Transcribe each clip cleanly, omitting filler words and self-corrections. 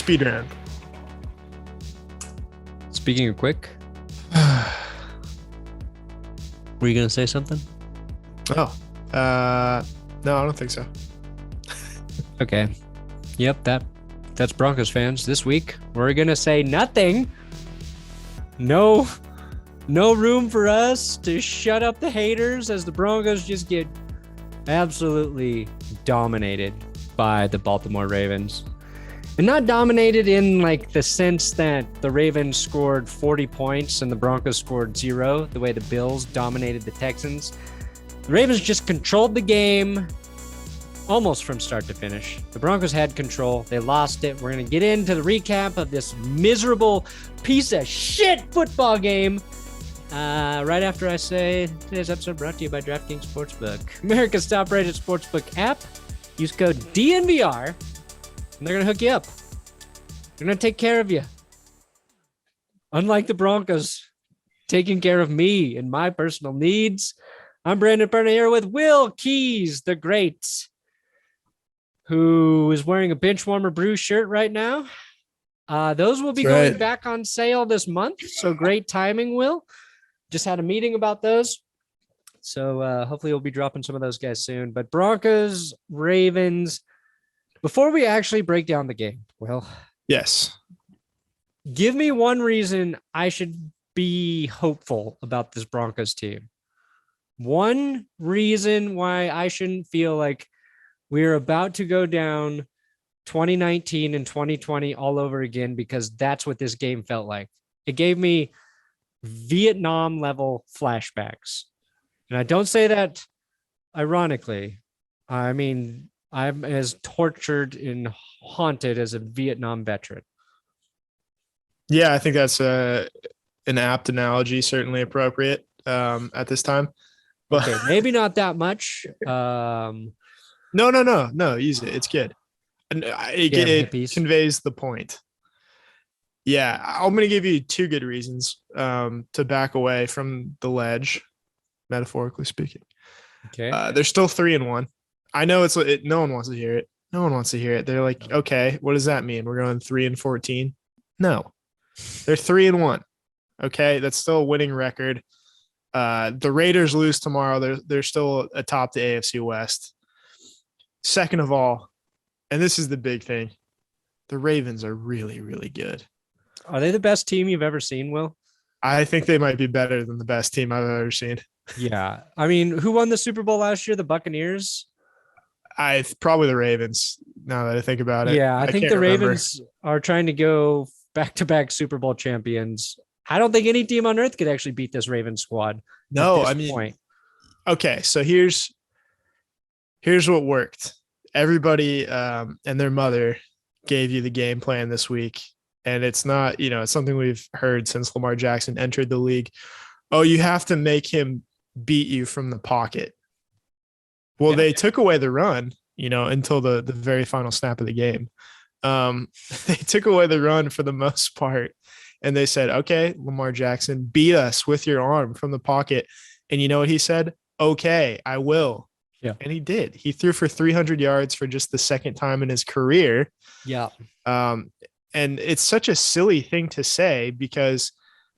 Speed round. Speaking of quick, were you going to say something? Oh, no, I don't think so. Okay. Yep, that's Broncos fans. This week, we're going to say nothing. No room for us to shut up the haters as the Broncos just get absolutely dominated by the Baltimore Ravens. And not dominated in like the sense that the Ravens scored 40 points and the Broncos scored 0, the way the Bills dominated the Texans. The Ravens just controlled the game almost from start to finish. The Broncos had control. They lost it. We're going to get into the recap of this miserable piece of shit football game right after I say today's episode brought to you by DraftKings Sportsbook, America's top-rated sportsbook app. Use code DNVR, and they're going to hook you up. They're going to take care of you. Unlike the Broncos taking care of me and my personal needs, I'm Brandon Perna here with Will Keys, the great, who is wearing a Benchwarmer Brew shirt right now. Those will be going back on sale this month, so great timing, Will. Just had a meeting about those. So hopefully we'll be dropping some of those guys soon. But Broncos, Ravens, before we actually break down the game, Will. Yes. Give me one reason I should be hopeful about this Broncos team. One reason why I shouldn't feel like we're about to go down 2019 and 2020 all over again, because that's what this game felt like. It gave me Vietnam level flashbacks. And I don't say that ironically. I mean, I'm as tortured and haunted as a Vietnam veteran. Yeah, I think that's an apt analogy, certainly appropriate at this time. But okay, maybe not that much. No. Use it. It's good. And it conveys the point. Yeah, I'm going to give you two good reasons to back away from the ledge, metaphorically speaking. Okay. They're still 3-1. I know no one wants to hear it. No one wants to hear it. They're like, okay, what does that mean? We're going 3-14? No, they're 3-1. Okay, that's still a winning record. The Raiders lose tomorrow. They're still atop the AFC West. Second of all, and this is the big thing, the Ravens are really, really good. Are they the best team you've ever seen, Will? I think they might be better than the best team I've ever seen. Yeah. I mean, who won the Super Bowl last year? The Buccaneers? Probably the Ravens, now that I think about it. Yeah, I think the Ravens are trying to go back-to-back Super Bowl champions. I don't think any team on earth could actually beat this Ravens squad. No, I mean, point. Okay, so here's what worked. Everybody and their mother gave you the game plan this week. And it's not, it's something we've heard since Lamar Jackson entered the league. Oh, you have to make him beat you from the pocket. Well, they took away the run, until the very final snap of the game. They took away the run for the most part. And they said, okay, Lamar Jackson, beat us with your arm from the pocket. And you know what he said? Okay, I will. Yeah. And he did. He threw for 300 yards for just the second time in his career. Yeah. And it's such a silly thing to say, because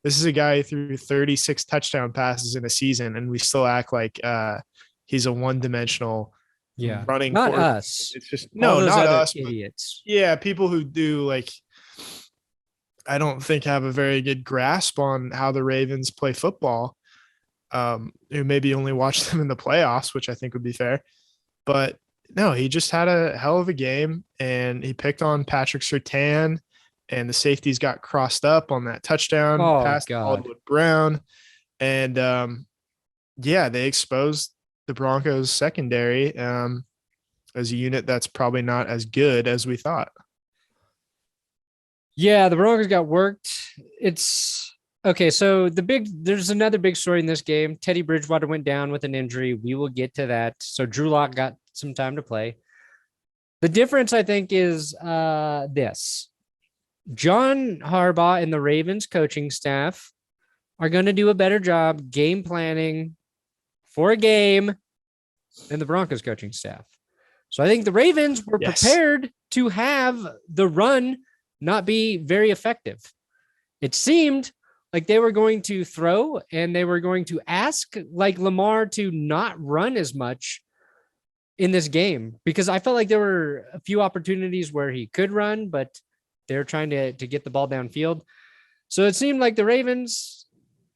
this is a guy who threw 36 touchdown passes in a season, and we still act like he's a one-dimensional running. Not us. It's just not us. Idiots. Yeah, people who do, I don't think have a very good grasp on how the Ravens play football. Who maybe only watch them in the playoffs, which I think would be fair. But no, he just had a hell of a game, and he picked on Patrick Surtain, and the safeties got crossed up on that touchdown pass to Hollywood Brown. And they exposed the Broncos secondary as a unit that's probably not as good as we thought. Yeah, the Broncos got worked. It's okay. So there's another big story in this game. Teddy Bridgewater went down with an injury. We will get to that. So Drew Lock got some time to play. The difference, I think, is this. John Harbaugh and the Ravens coaching staff are going to do a better job game planning for a game than the Broncos coaching staff. So I think the Ravens were prepared to have the run not be very effective. It seemed like they were going to throw and they were going to ask like Lamar to not run as much in this game, because I felt like there were a few opportunities where he could run, but they're trying to get the ball downfield. So it seemed like the Ravens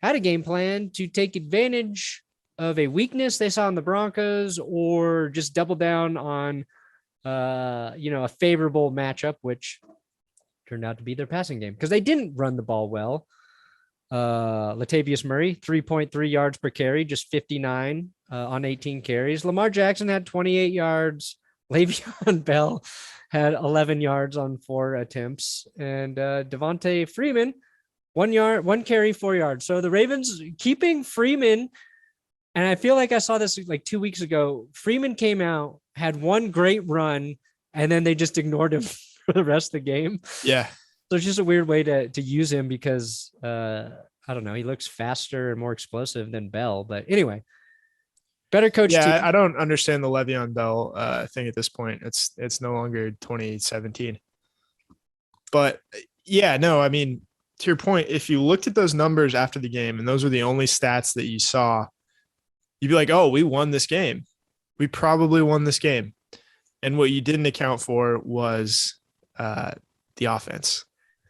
had a game plan to take advantage of a weakness they saw in the Broncos, or just double down on, a favorable matchup, which turned out to be their passing game, because they didn't run the ball well. Latavius Murray, 3.3 yards per carry, just 59 on 18 carries. Lamar Jackson had 28 yards. Le'Veon Bell had 11 yards on 4 attempts. And Devontae Freeman, 1 carry, 4 yards. So the Ravens keeping Freeman. And I feel like I saw this like 2 weeks ago. Freeman came out, had one great run, and then they just ignored him for the rest of the game. Yeah. So it's just a weird way to use him, because I don't know, he looks faster and more explosive than Bell. But anyway, better coach. Yeah, I don't understand the Le'Veon Bell thing at this point. It's no longer 2017. But yeah, no, I mean, to your point, if you looked at those numbers after the game and those were the only stats that you saw, you'd be like, oh, we won this game. We probably won this game. And what you didn't account for was the offense.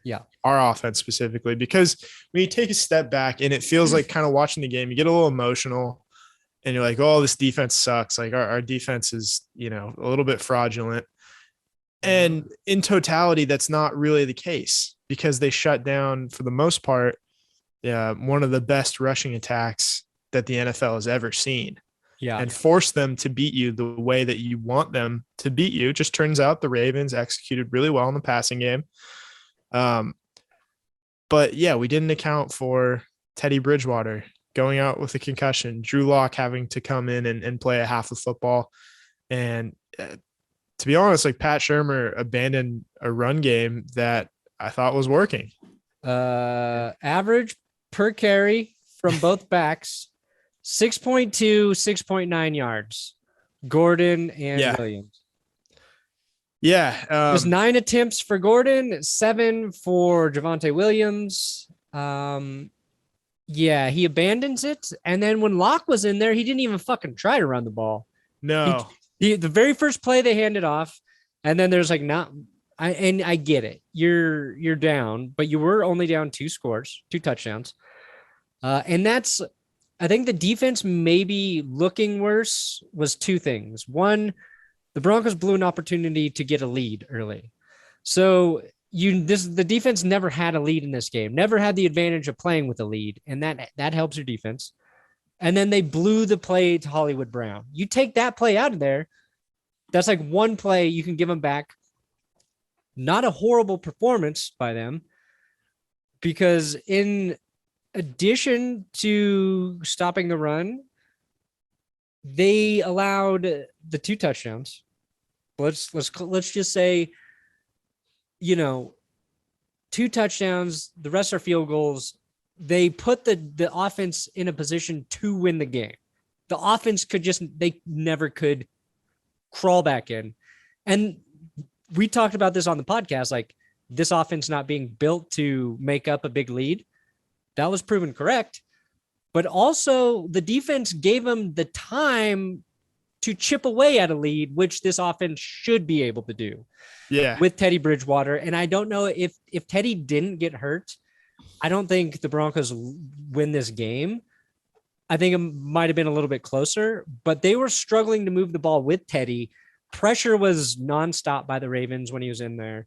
Yeah. Our offense specifically, because when you take a step back and it feels like kind of watching the game, you get a little emotional and you're like, oh, this defense sucks. Like our defense is, a little bit fraudulent. And in totality, that's not really the case, because they shut down, for the most part, one of the best rushing attacks that the NFL has ever seen. Yeah. And force them to beat you the way that you want them to beat you. Just turns out the Ravens executed really well in the passing game. But yeah, we didn't account for Teddy Bridgewater going out with a concussion, Drew Lock having to come in and play a half of football. And to be honest, like Pat Shurmur abandoned a run game that I thought was working. Average per carry from both backs, 6.2, 6.9 yards. Gordon and Williams. Yeah. There's 9 attempts for Gordon, 7 for Javonte Williams. Yeah, he abandons it. And then when Locke was in there, he didn't even fucking try to run the ball. No. The very first play they handed off, and then there's like I get it. You're down, but you were only down 2 touchdowns. And that's, I think the defense maybe looking worse was 2 things. One, the Broncos blew an opportunity to get a lead early. So the defense never had a lead in this game, never had the advantage of playing with a lead, and that helps your defense. And then they blew the play to Hollywood Brown. You take that play out of there, that's like one play you can give them back. Not a horrible performance by them, because in addition to stopping the run, they allowed the 2 touchdowns. Let's just say, 2 touchdowns, the rest are field goals. They put the offense in a position to win the game. The offense they never could crawl back in. And we talked about this on the podcast, like this offense not being built to make up a big lead. That was proven correct. But also the defense gave them the time to chip away at a lead, which this offense should be able to do. Yeah. With Teddy Bridgewater. And I don't know if Teddy didn't get hurt, I don't think the Broncos win this game. I think it might have been a little bit closer, but they were struggling to move the ball with Teddy. Pressure was nonstop by the Ravens when he was in there.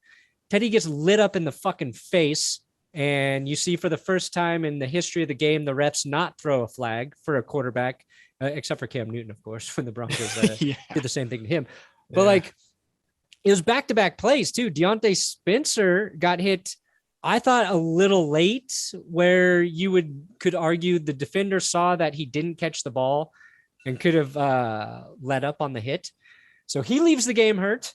Teddy gets lit up in the fucking face. And you see, for the first time in the history of the game, the refs not throw a flag for a quarterback, except for Cam Newton, of course, when the Broncos did the same thing to him. But like, it was back-to-back plays too. Deontay Spencer got hit, I thought, a little late, where you could argue the defender saw that he didn't catch the ball and could have let up on the hit. So he leaves the game hurt.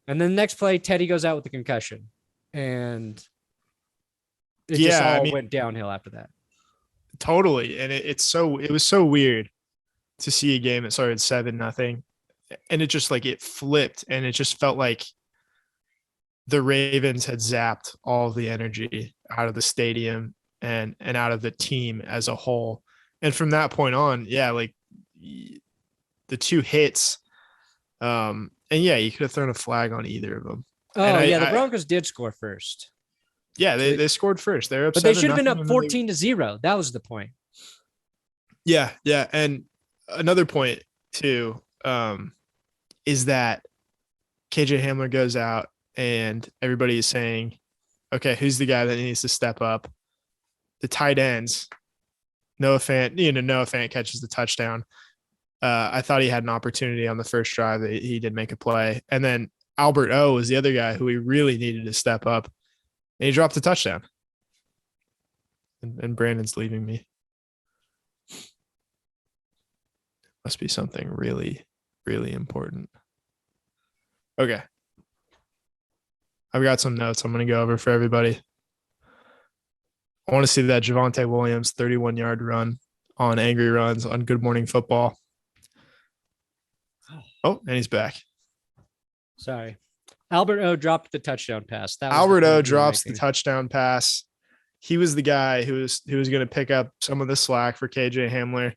And then the next play, Teddy goes out with a concussion. And it just all went downhill after that. Totally. And it was so weird to see a game that started 7-0. And it just like it flipped, and it just felt like the Ravens had zapped all of the energy out of the stadium and out of the team as a whole. And from that point on, yeah, like the two hits, and yeah, you could have thrown a flag on either of them. Oh, yeah, the Broncos did score first. Yeah, they scored first. They're up, but they should have been up 14-0. That was the point. Yeah, yeah, and another point too is that KJ Hamler goes out and everybody is saying, okay, who's the guy that needs to step up? The tight ends. Noah Fant catches the touchdown. I thought he had an opportunity on the first drive that he did make a play. And then Albert O was the other guy who we really needed to step up. And he dropped a touchdown. And Brandon's leaving me. Must be something really, really important. Okay. I've got some notes I'm going to go over for everybody. I want to see that Javonte Williams 31-yard run on Angry Runs on Good Morning Football. Oh, and he's back. Sorry. Albert O dropped the touchdown pass. Albert O drops the touchdown pass. He was the guy who was going to pick up some of the slack for KJ Hamler.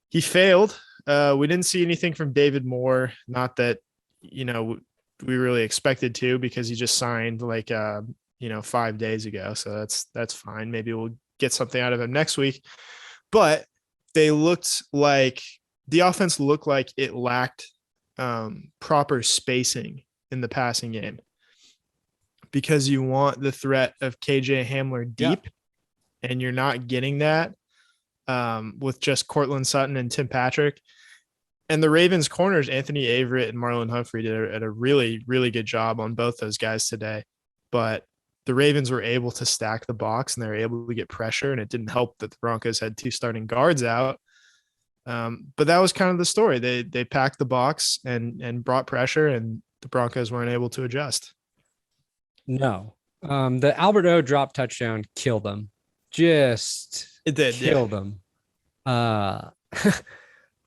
He failed. We didn't see anything from David Moore. Not that, we really expected to, because he just signed 5 days ago. So that's fine. Maybe we'll get something out of him next week. But the offense looked like it lacked proper spacing in the passing game, because you want the threat of KJ Hamler deep, and you're not getting that with just Cortland Sutton and Tim Patrick. And the Ravens corners, Anthony Averett and Marlon Humphrey, did a really, really good job on both those guys today. But the Ravens were able to stack the box, and they were able to get pressure, and it didn't help that the Broncos had two starting guards out. But that was kind of the story. They packed the box and brought pressure, and the Broncos weren't able to adjust. No. The Albert O drop touchdown killed them. It did kill them.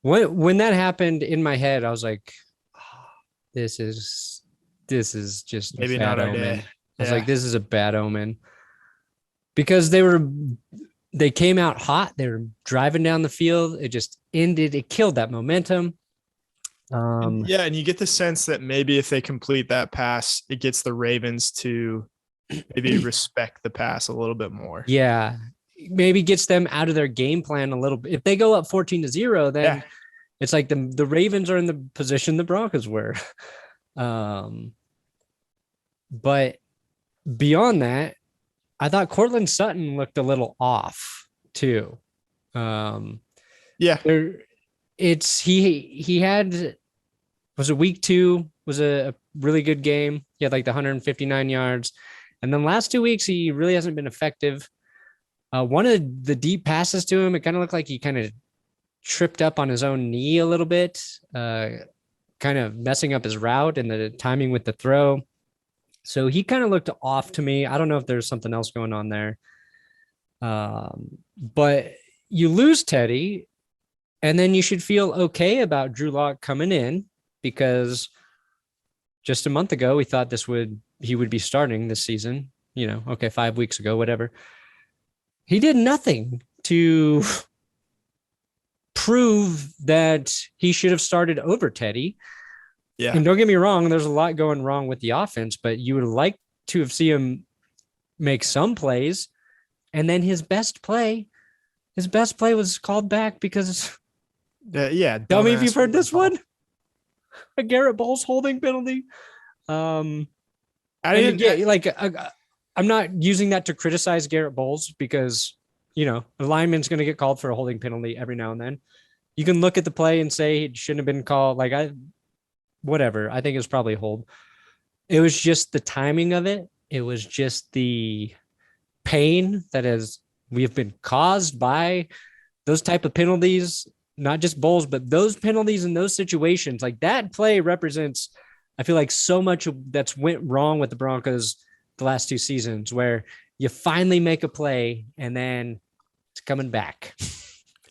When that happened in my head, I was like, this is just maybe a bad omen. I was like, this is a bad omen, because they came out hot. They were driving down the field. It just ended. It killed that momentum. And you get the sense that maybe if they complete that pass, it gets the Ravens to maybe respect the pass a little bit more. Yeah. Maybe gets them out of their game plan a little bit. If they go up 14-0, then it's like the Ravens are in the position the Broncos were. But beyond that, I thought Cortland Sutton looked a little off too. He had, was it week 2 was a really good game. He had like the 159 yards. And then last 2 weeks, he really hasn't been effective. One of the deep passes to him, it kind of looked like he kind of tripped up on his own knee a little bit, kind of messing up his route and the timing with the throw. So he kind of looked off to me. I don't know if there's something else going on there. But you lose Teddy, and then you should feel okay about Drew Lock coming in, because just a month ago, we thought he would be starting this season, 5 weeks ago, whatever. He did nothing to prove that he should have started over Teddy. Yeah. And don't get me wrong, there's a lot going wrong with the offense, but you would like to have seen him make some plays. And then his best play was called back because tell me if you've heard this one. A Garrett Bolles holding penalty. I'm not using that to criticize Garrett Bolles, because, a lineman's going to get called for a holding penalty every now and then. You can look at the play and say it shouldn't have been called. Whatever. I think it was probably a hold. It was just the timing of it. It was just the pain we have been caused by those type of penalties, not just Bolles, but those penalties in those situations. Like, that play represents, I feel like, so much that's went wrong with the Broncos the last 2 seasons, where you finally make a play and then it's coming back.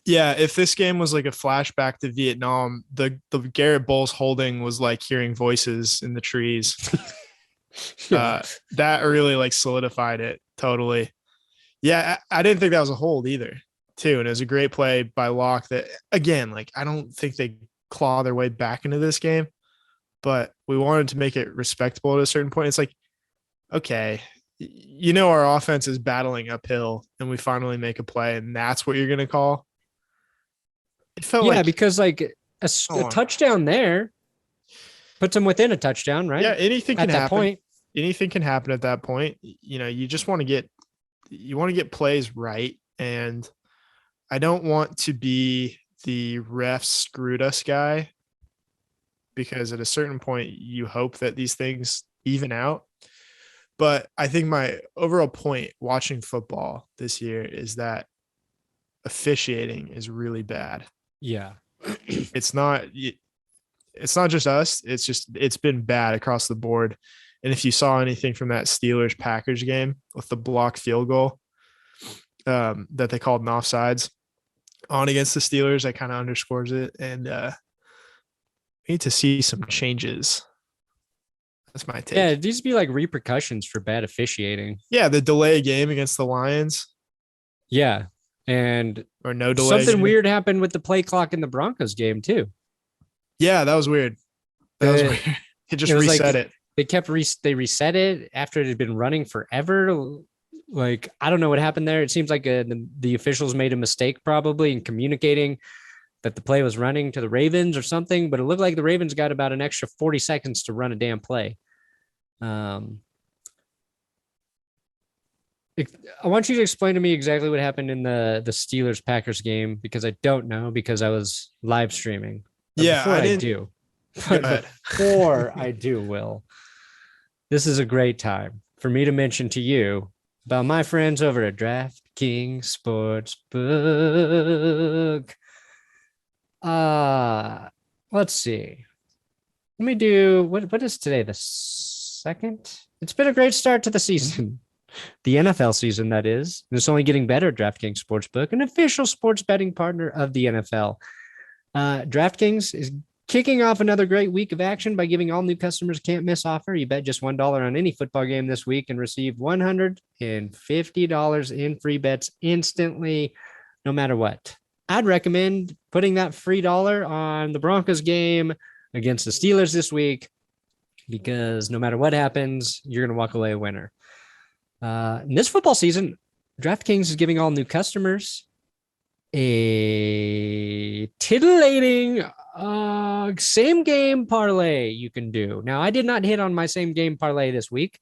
Yeah, if this game was like a flashback to Vietnam, the Garrett Bolles holding was like hearing voices in the trees. Yeah. That really like solidified it totally. Yeah, I didn't think that was a hold either, too. And it was a great play by Locke that, again, like I don't think they claw their way back into this game, but we wanted to make it respectable at a certain point. It's like, okay, our offense is battling uphill and we finally make a play and that's what you're going to call. It felt Yeah, like, because like a touchdown there puts them within a touchdown, right? Yeah, anything can at that happen. point. Anything can happen at that point. You just want to get plays right. And I don't want to be the refs screwed us guy, because at a certain point you hope that these things even out. But I think my overall point watching football this year is that officiating is really bad. Yeah. It's not just us. It's been bad across the board. And if you saw anything from that Steelers Packers game with the blocked field goal that they called an offsides on against the Steelers, that kind of underscores it. And we need to see some changes. That's my take. Yeah, it needs to be like repercussions for bad officiating. Yeah, the delay game against the Lions. Yeah. And or no delay. Something weird happened with the play clock in the Broncos game too. Yeah, that was weird. Weird. It just reset it. They reset it after it had been running forever. Like, I don't know what happened there. It seems like the officials made a mistake probably in communicating that the play was running to the Ravens or something, but it looked like the Ravens got about an extra 40 seconds to run a damn play. I want you to explain to me exactly what happened in the Steelers Packers game, because I don't know, because I was live streaming. But yeah, before I do, Will, this is a great time for me to mention to you about my friends over at DraftKings Sportsbook. Let's see. Let me do what is today? The 2nd? It's been a great start to the season. The NFL season, that is. And it's only getting better at DraftKings Sportsbook, an official sports betting partner of the NFL. DraftKings is kicking off another great week of action by giving all new customers a can't miss offer. You bet just $1 on any football game this week and receive $150 in free bets instantly, no matter what. I'd recommend putting that free dollar on the Broncos game against the Steelers this week, because no matter what happens, you're going to walk away a winner. In this football season, DraftKings is giving all new customers a titillating same game parlay you can do. Now, I did not hit on my same game parlay this week.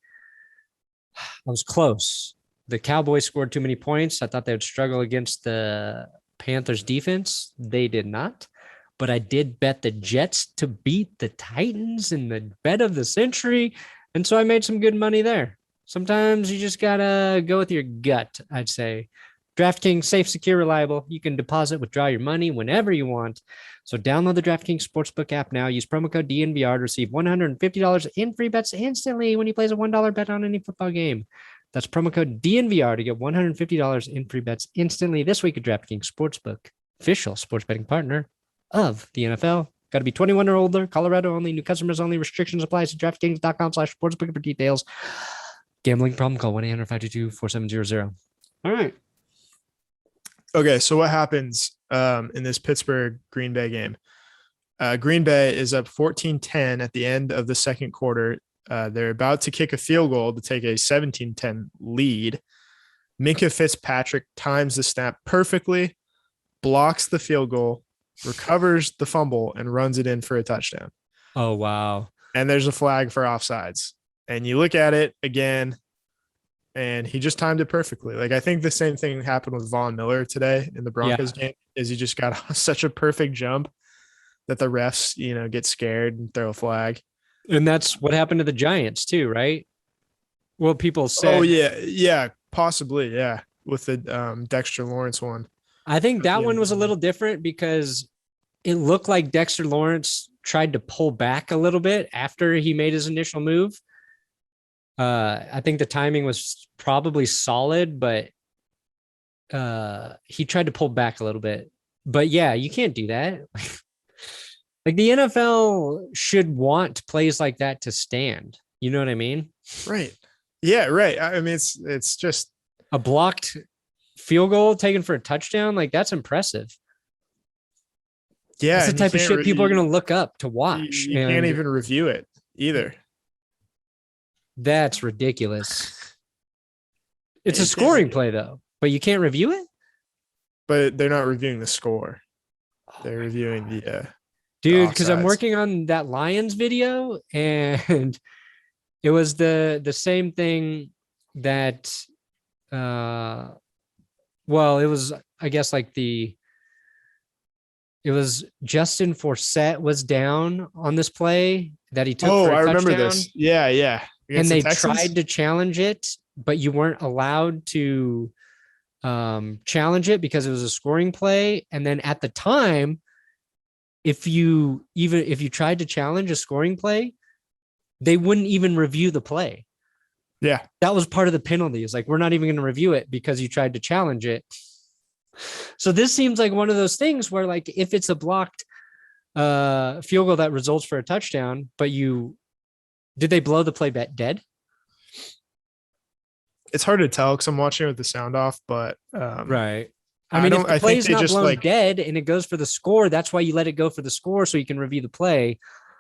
I was close. The Cowboys scored too many points. I thought they would struggle against the Panthers defense. They did not. But I did bet the Jets to beat the Titans in the bet of the century. And so I made some good money there. Sometimes you just got to go with your gut, I'd say. DraftKings, safe, secure, reliable. You can deposit, withdraw your money whenever you want. So download the DraftKings Sportsbook app now. Use promo code DNVR to receive $150 in free bets instantly when you place a $1 bet on any football game. That's promo code DNVR to get $150 in free bets instantly this week at DraftKings Sportsbook, official sports betting partner of the NFL. Got to be 21 or older. Colorado only. New customers only. Restrictions apply. To DraftKings.com/sportsbook for details. Gambling problem? Call 1-800-522-4700. All right. Okay, so what happens in this Pittsburgh Green Bay game? Green Bay is up 14-10 at the end of the second quarter. They're about to kick a field goal to take a 17-10 lead. Minkah Fitzpatrick times the snap perfectly, blocks the field goal, recovers the fumble, and runs it in for a touchdown. Oh, wow. And there's a flag for offsides. And you look at it again, and he just timed it perfectly. Like, I think the same thing happened with Von Miller today in the Broncos game, is he just got such a perfect jump that the refs, get scared and throw a flag. And that's what happened to the Giants too, right? Well, people say. Oh, yeah. Yeah, possibly. Yeah. With the Dexter Lawrence one. I think that one was a little different because it looked like Dexter Lawrence tried to pull back a little bit after he made his initial move. I think the timing was probably solid, but he tried to pull back a little bit. But yeah, you can't do that. Like, the NFL should want plays like that to stand. You know what I mean? Right. Yeah, right. I mean, it's just A blocked field goal taken for a touchdown, like that's impressive. yeah, That's the and you type of can't shit people are going to look up to you, watch. you can't And even review it either. that's ridiculous. It's a You can't scoring review play it. though, but you can't review it. But they're not reviewing the score. Oh They're my reviewing God. the Dude, because I'm offsides. working on that Lions video and it was the same thing that well, it was I guess like it was Justin Forsett was down on this play that he took Oh, for a I remember touchdown, this. Yeah, yeah. and Against the they Texans? tried to challenge it, but you weren't allowed to challenge it because it was a scoring play. And then at the time, if you tried to challenge a scoring play, they wouldn't even review the play. Yeah. That was part of the penalty. It's like, we're not even going to review it because you tried to challenge it. So this seems like one of those things where, like, if it's a blocked field goal that results for a touchdown, but did they blow the play bet dead? It's hard to tell because I'm watching it with the sound off, but Right. I I mean, if don't the I play think is they not just blown like dead and it goes for the score, that's why you let it go for the score so you can review the play.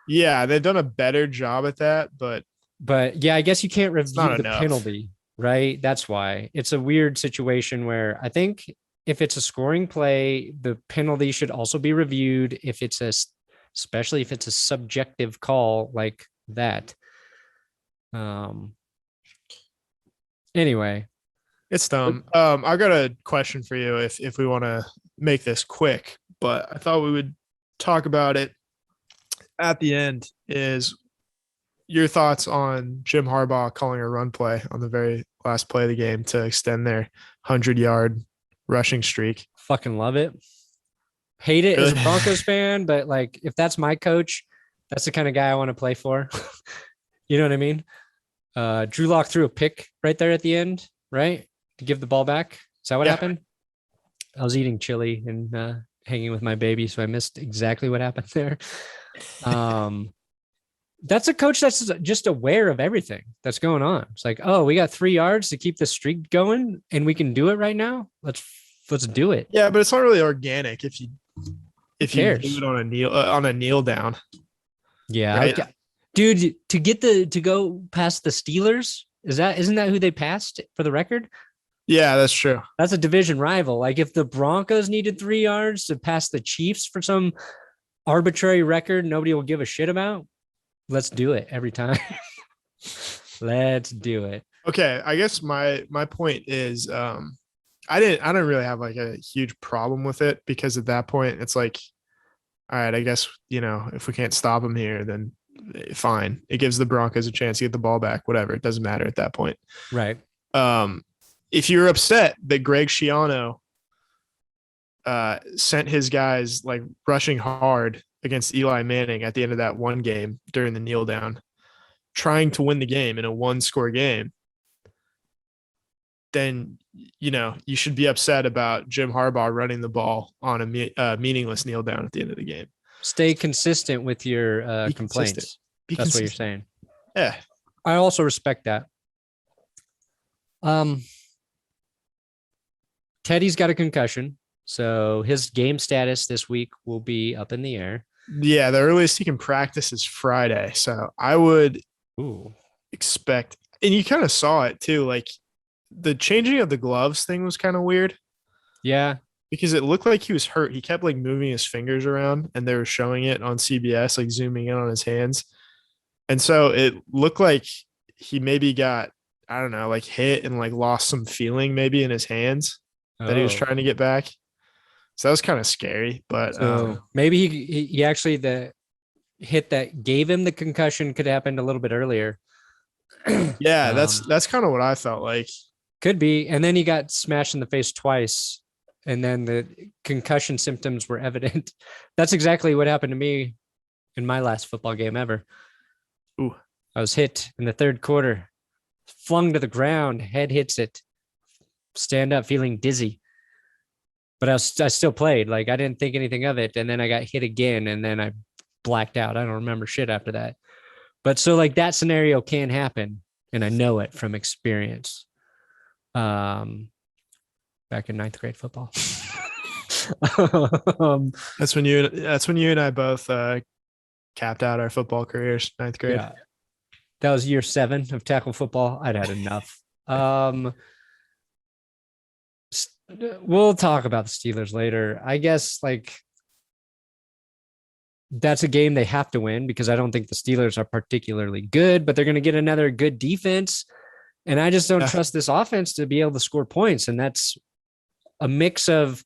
yeah, they've done a better job at that, but But yeah, I guess you can't it's not review the enough. penalty, right? That's why it's a weird situation where I think if it's a scoring play, the penalty should also be reviewed if especially if it's a subjective call like that. Um, anyway, It's dumb. I got a question for you if we want to make this quick, but I thought we would talk about it at the end is your thoughts on Jim Harbaugh calling a run play on the very last play of the game to extend their 100-yard rushing streak. fucking love it. Hate it as Really? a Broncos fan, but like if that's my coach, that's the kind of guy I want to play for. You know what I mean? Drew Lock threw a pick right there at the end, right? To give the ball back. Is that what Yeah. happened? I was eating chili and hanging with my baby, so I missed exactly what happened there. That's a coach that's just aware of everything that's going on. It's like, oh, we got 3 yards to keep the streak going, and we can do it right now. Let's do it. Yeah, but it's not really organic if Who you do cares? it on a kneel down, Yeah, right? okay. Dude, to go past the Steelers, isn't that who they passed for the record? Yeah, that's true. That's a division rival. Like if the Broncos needed 3 yards to pass the Chiefs for some arbitrary record nobody will give a shit about, let's do it every time. Let's do it. Okay, I guess my point is I didn't really have like a huge problem with it because at that point it's like, all right, I guess, if we can't stop them here, then fine. It gives the Broncos a chance to get the ball back, whatever. It doesn't matter at that point. Right. If you're upset that Greg Schiano sent his guys like rushing hard against Eli Manning at the end of that one game during the kneel down, trying to win the game in a 1-score game, then you should be upset about Jim Harbaugh running the ball on a meaningless kneel down at the end of the game. Stay consistent with your Be complaints. consistent. Be That's consistent. what you're saying. Yeah. I also respect that. Teddy's got a concussion, so his game status this week will be up in the air. Yeah, the earliest he can practice is Friday. So I would expect, and you kind of saw it too, like the changing of the gloves thing was kind of weird. Yeah. Because it looked like he was hurt. He kept like moving his fingers around and they were showing it on CBS, like zooming in on his hands. And so it looked like he maybe got, I don't know, like hit and like lost some feeling maybe in his hands that he was trying to get back. So that was kind of scary, but so maybe he actually the hit that gave him the concussion could happen a little bit earlier. yeah, that's kind of what I felt like. Could be. And then he got smashed in the face twice. And then the concussion symptoms were evident. That's exactly what happened to me in my last football game ever. Ooh. I was hit in the third quarter, flung to the ground, head hits it, stand up feeling dizzy. But I still played. Like I didn't think anything of it. And then I got hit again and then I blacked out. I don't remember shit after that. But so like that scenario can happen, and I know it from experience. Back in ninth grade football. That's when you and I both capped out our football careers, ninth grade. Yeah. That was year 7 of tackle football. I'd had enough. We'll talk about the Steelers later. I guess like that's a game they have to win because I don't think the Steelers are particularly good, but they're going to get another good defense. And I just don't trust this offense to be able to score points. And that's a mix of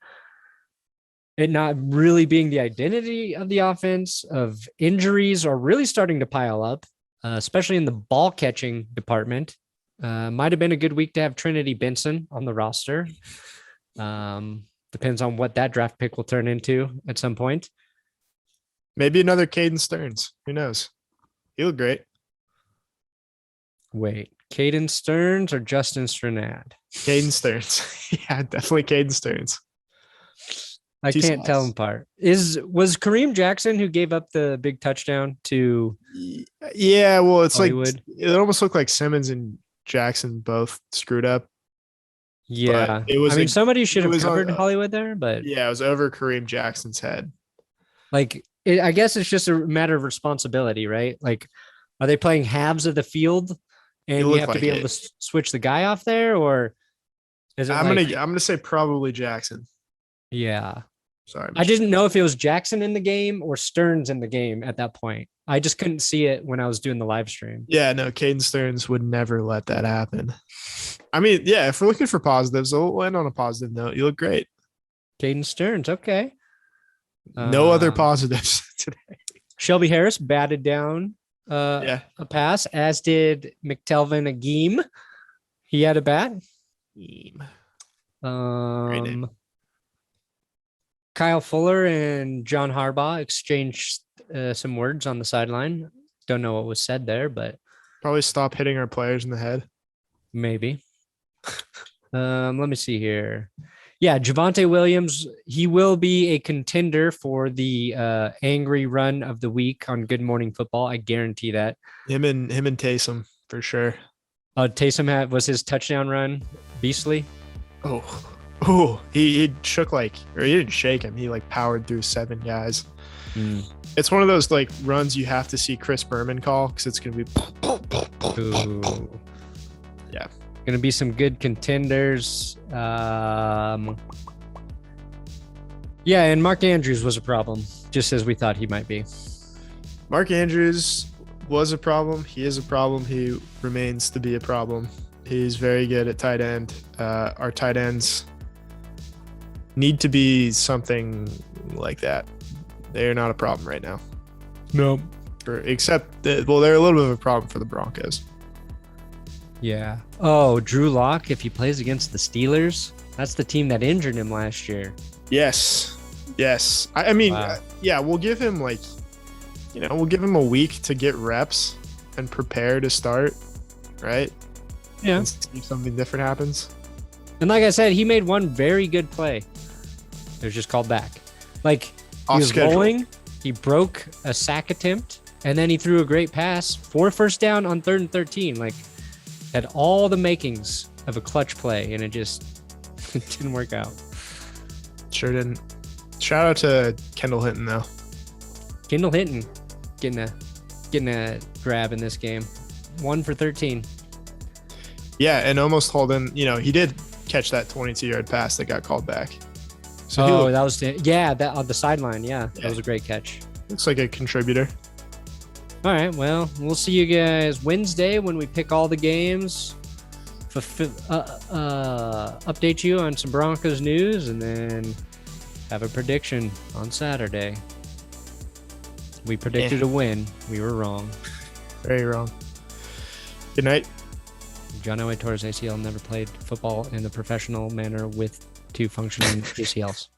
it not really being the identity of the offense, of injuries are really starting to pile up, especially in the ball catching department. Might have been a good week to have Trinity Benson on the roster. Depends on what that draft pick will turn into at some point. Maybe another Caden Stearns. Who knows? He looked great. Wait, Caden Stearns or Justin Strnad? Caden Stearns. Yeah, definitely Caden Stearns. I can't tell them apart. Was Kareem Jackson who gave up the big touchdown to? Yeah, well, it's Hollywood? Like it almost looked like Simmons and Jackson both screwed up. Yeah, it was. Somebody should have covered Hollywood there, but yeah, it was over Kareem Jackson's head. Like, I guess it's just a matter of responsibility, right? Like, are they playing halves of the field, and you have to be able to switch the guy off there, or is it? I'm gonna say probably Jackson. Yeah. Sorry. I didn't know if it was Jackson in the game or Stearns in the game at that point. I just couldn't see it when I was doing the live stream. Yeah, no, Caden Stearns would never let that happen. I mean, yeah, if we're looking for positives, we'll end on a positive note. You look great. Caden Stearns, okay. No other positives today. Shelby Harris batted down a pass, as did McTelvin Agim. He had a bat. Kyle Fuller and John Harbaugh exchanged some words on the sideline. Don't know what was said there, but probably stop hitting our players in the head. Maybe. Let me see here. Yeah, Javonte Williams, he will be a contender for the angry run of the week on Good Morning Football. I guarantee that. Him and Taysom for sure. Taysom was his touchdown run beastly. Oh, he shook or he didn't shake him. He powered through 7 guys. It's one of those runs you have to see Chris Berman call because it's going to be. Ooh. Yeah. Going to be some good contenders. Yeah, and Mark Andrews was a problem, just as we thought he might be. Mark Andrews was a problem. He is a problem. He remains to be a problem. He's very good at tight end. Our tight ends need to be something like that. They're not a problem right now. No. Except that, they're a little bit of a problem for the Broncos. Yeah. Oh, Drew Lock, if he plays against the Steelers, that's the team that injured him last year. Yes. I mean, wow. Yeah, we'll give him we'll give him a week to get reps and prepare to start, right? Yeah. And see if something different happens. And like I said, he made one very good play. It was just called back. He was rolling, he broke a sack attempt, and then he threw a great pass for first down on 3rd and 13. Had all the makings of a clutch play, and it just didn't work out. Sure didn't. Shout out to Kendall Hinton, though. Kendall Hinton getting a grab in this game. 1 for 13. Yeah, and almost holding, he did catch that 22-yard pass that got called back. So that was that on the sideline. Yeah, that was a great catch. Looks like a contributor. All right, well, we'll see you guys Wednesday when we pick all the games. Update you on some Broncos news, and then have a prediction on Saturday. We predicted a win. We were wrong. Very wrong. Good night. John Elway tore his ACL, never played football in the professional manner with 2 functioning ACLs.